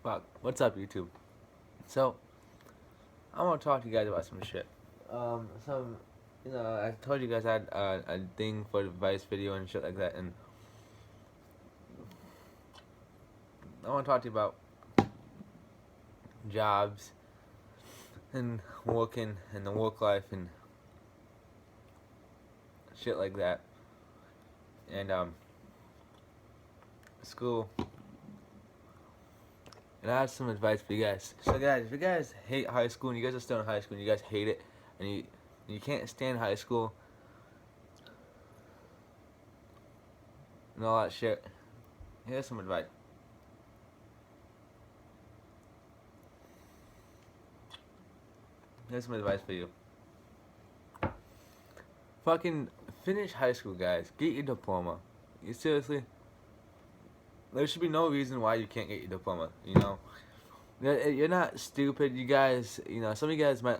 Fuck. What's up, YouTube? So, I want to talk to you guys about some shit. I told you guys I had a thing for the advice video and shit like that, and I want to talk to you about jobs and working and the work life and shit like that, and school. And I have some advice for you guys. So, guys, if you guys hate high school and you guys are still in high school and you guys hate it and you can't stand high school and all that shit, here's some advice. Here's some advice for you. Fucking finish high school, guys. Get your diploma. You seriously? There should be no reason why you can't get your diploma, you know? You're not stupid, you guys, some of you guys might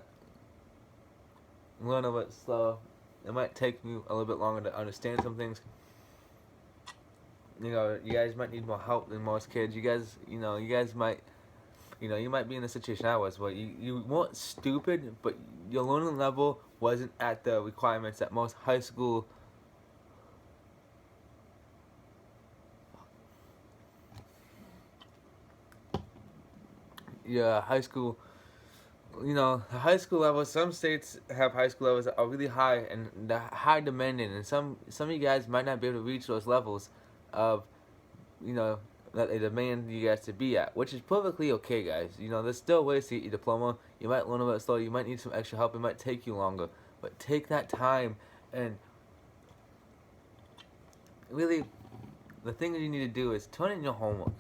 learn a bit slower. It might take you a little bit longer to understand some things. You guys might need more help than most kids. You guys might, you might be in the situation I was, where you weren't stupid, but your learning level wasn't at the requirements that most high school the high school level. Some states have high school levels that are really high and they're high demanding, and some of you guys might not be able to reach those levels of that they demand you guys to be at, which is perfectly okay, guys. There's still ways to get your diploma. You might learn a bit slower, you might need some extra help, it might take you longer, but take that time. And really, the thing that you need to do is turn in your homework.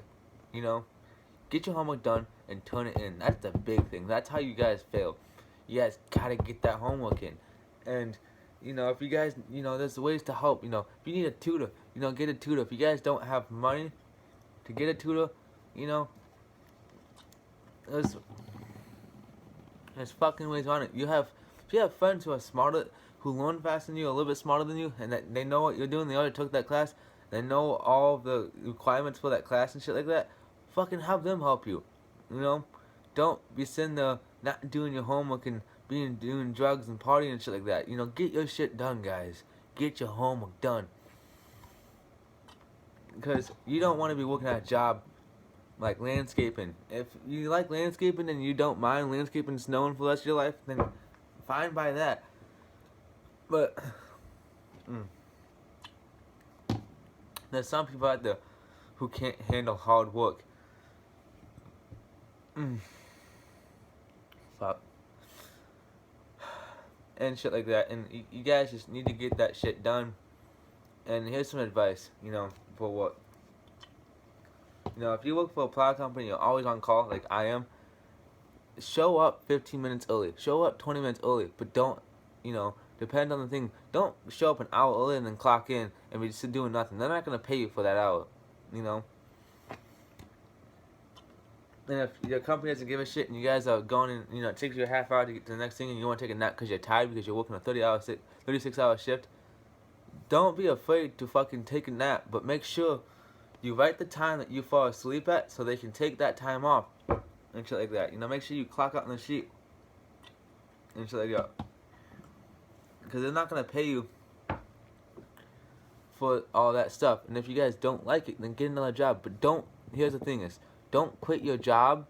Get your homework done and turn it in. That's the big thing. That's how you guys fail. You guys gotta get that homework in. And if you guys, there's ways to help. If you need a tutor, get a tutor. If you guys don't have money to get a tutor, there's fucking ways on it. If you have friends who are smarter, who learn faster than you, a little bit smarter than you, and that they know what you're doing, they already took that class, they know all the requirements for that class and shit like that, fucking have them help you. Don't be sitting there not doing your homework and doing drugs and partying and shit like that. Get your shit done, guys. Get your homework done. Because you don't want to be working at a job like landscaping. If you like landscaping and you don't mind landscaping snow for the rest of your life, then fine by that. But there's some people out there who can't handle hard work. Fuck. And shit like that. And you guys just need to get that shit done. And here's some advice, for what. If you work for a plow company, you're always on call, like I am. Show up 15 minutes early. Show up 20 minutes early. But don't, depend on the thing. Don't show up an hour early and then clock in and be just doing nothing. They're not going to pay you for that hour, And if your company doesn't give a shit and you guys are going and, it takes you a half hour to get to the next thing and you want to take a nap because you're tired because you're working a 36-hour shift, don't be afraid to fucking take a nap, but make sure you write the time that you fall asleep at so they can take that time off and shit like that. Make sure you clock out on the sheet and shit like that. Because they're not going to pay you for all that stuff. And if you guys don't like it, then get another job. But here's the thing is, don't quit your job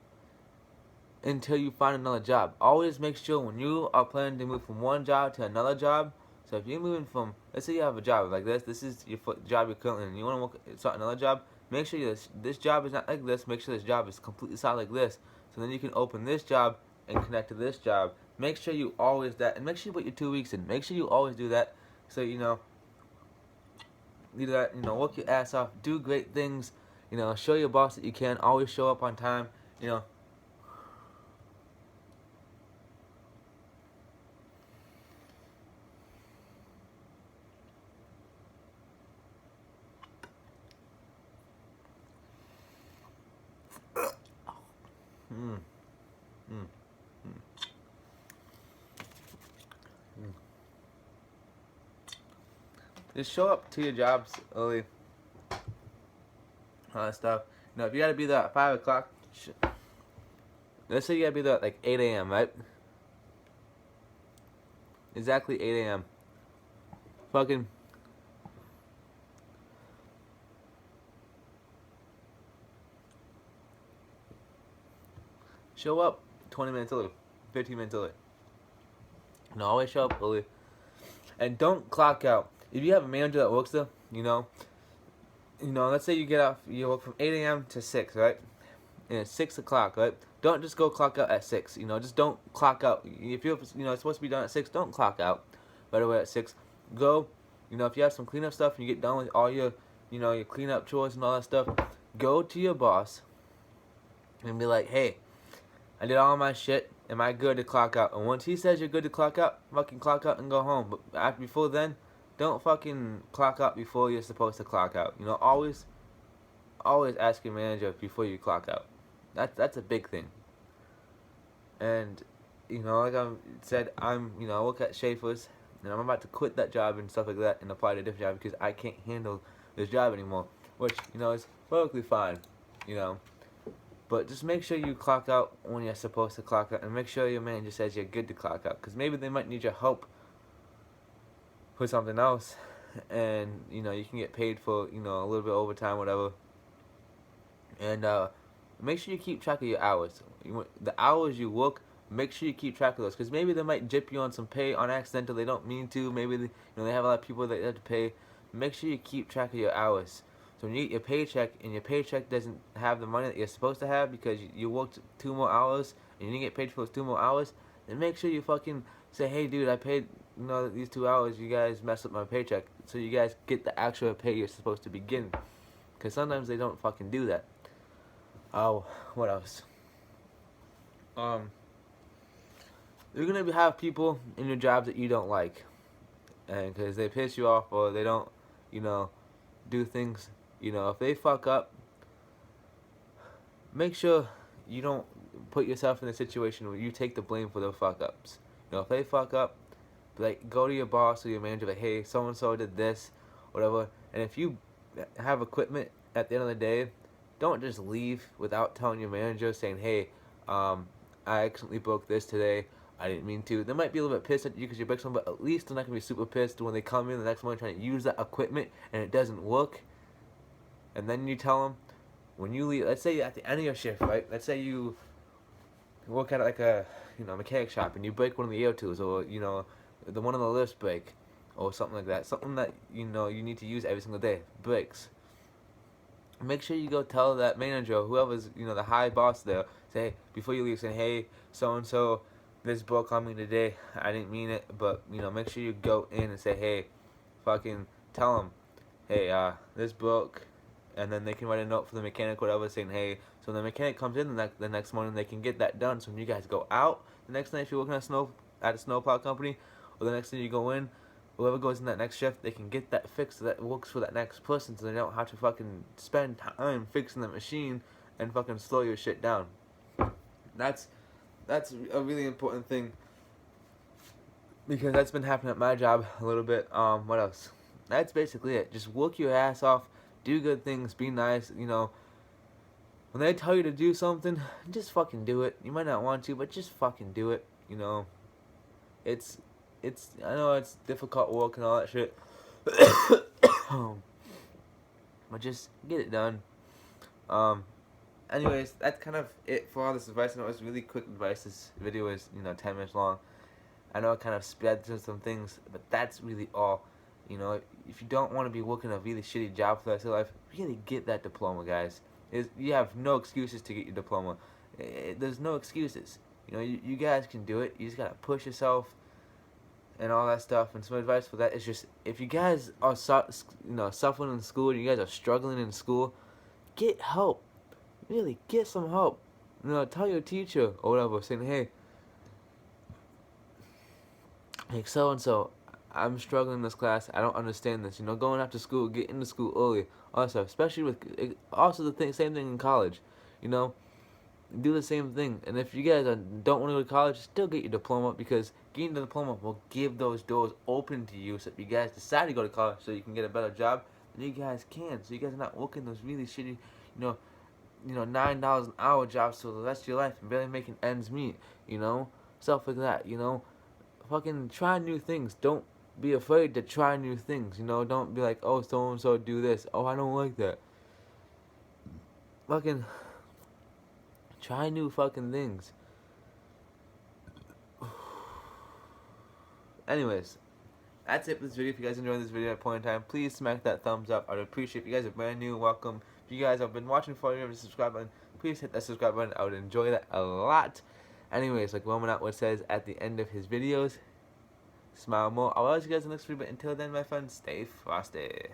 until you find another job. Always make sure when you are planning to move from one job to another job. So if you're moving from, let's say you have a job like this is your job you're currently in, and you want to start another job, make sure this job is not like this, make sure this job is completely solid like this. So then you can open this job and connect to this job. Make sure you always and make sure you put your 2 weeks in. Make sure you always do that. So, do that, work your ass off, do great things. Show your boss that you can. Always show up on time. Just show up to your jobs early. All that stuff. If you gotta be there at 5 o'clock, Let's say you gotta be there at like 8 a.m., right? Exactly 8 a.m. Fucking show up 20 minutes early, 15 minutes early. And always show up early. And don't clock out. If you have a manager that works there, let's say you work from 8 a.m. to 6, right? And it's 6 o'clock, right? Don't just go clock out at 6. Just don't clock out. If you're, it's supposed to be done at 6, don't clock out right away at 6. Go, if you have some cleanup stuff and you get done with all your, your cleanup chores and all that stuff, go to your boss and be like, hey, I did all my shit. Am I good to clock out? And once he says you're good to clock out, fucking clock out and go home. But before then, don't fucking clock out before you're supposed to clock out. Always ask your manager before you clock out. That's a big thing. And like I said, I work at Schaefer's, and I'm about to quit that job and stuff like that and apply to a different job because I can't handle this job anymore. Which is perfectly fine. But just make sure you clock out when you're supposed to clock out, and make sure your manager says you're good to clock out, because maybe they might need your help for something else, and you can get paid for a little bit overtime, whatever. And make sure you keep track of your hours. The hours you work, make sure you keep track of those, because maybe they might jip you on some pay on accident, or they don't mean to. Maybe they have a lot of people that they have to pay. Make sure you keep track of your hours. So when you get your paycheck and your paycheck doesn't have the money that you're supposed to have because you worked 2 more hours and you didn't get paid for those 2 more hours, then make sure you fucking say, hey dude, I paid these 2 hours, you guys messed up my paycheck, so you guys get the actual pay you're supposed to be getting. Because sometimes they don't fucking do that. Oh, what else? You're gonna have people in your jobs that you don't like, and because they piss you off or they don't, do things. If they fuck up, make sure you don't put yourself in a situation where you take the blame for their fuck ups. If they fuck up, go to your boss or your manager, like, hey, so and so did this, whatever. And if you have equipment at the end of the day, don't just leave without telling your manager, saying, hey, I accidentally broke this today. I didn't mean to. They might be a little bit pissed at you because you broke something, but at least they're not going to be super pissed when they come in the next morning trying to use that equipment and it doesn't work. And then you tell them, when you leave, let's say at the end of your shift, right? Let's say you work at like a mechanic shop and you break one of the air tools, or the one on the lifts break, or something like that. Something that you need to use every single day breaks. Make sure you go tell that manager, whoever's the high boss there, say, before you leave, say, hey, so and so, this broke on me today. I didn't mean it, but make sure you go in and say, hey, fucking tell them, hey, this broke. And then they can write a note for the mechanic, whatever, saying, hey, so the mechanic comes in the next morning, they can get that done. So when you guys go out the next night, if you're working at a snowplow company, or the next day you go in, whoever goes in that next shift, they can get that fixed so that works for that next person, so they don't have to fucking spend time fixing the machine and fucking slow your shit down. That's a really important thing, because that's been happening at my job a little bit. What else? That's basically it. Just work your ass off. Do good things, be nice, when they tell you to do something, just fucking do it. You might not want to, but just fucking do it, It's, I know it's difficult work and all that shit, but just get it done. Anyways, that's kind of it for all this advice. I know it's really quick advice. This video is, 10 minutes long. I know I kind of sped through some things, but that's really all. If you don't want to be working a really shitty job for the rest of your life, really get that diploma, guys. You have no excuses to get your diploma. There's no excuses. You guys can do it. You just gotta push yourself and all that stuff. And some advice for that is just, if you guys are suffering in school and you guys are struggling in school, get help. Really, get some help. Tell your teacher or whatever, saying, hey, so and so, I'm struggling in this class. I don't understand this. Going after school, get into school early. Also, especially same thing in college. Do the same thing. And if you guys don't want to go to college, still get your diploma, because getting the diploma will give those doors open to you. So if you guys decide to go to college so you can get a better job, then you guys can. So you guys are not working those really shitty, $9 an hour jobs for the rest of your life and barely making ends meet, stuff like that, fucking try new things. Don't be afraid to try new things, don't be like, oh, so and so do this, oh, I don't like that. Fucking try new fucking things. Anyways, that's it for this video. If you guys enjoyed this video at a point in time, please smack that thumbs up. I'd appreciate if you guys are brand new, welcome. If you guys have been watching for you, the subscribe button, please hit that subscribe button. I would enjoy that a lot. Anyways, like Roman Atwood says at the end of his videos, smile more. I'll see you guys in the next video, but until then, my friends, stay frosty.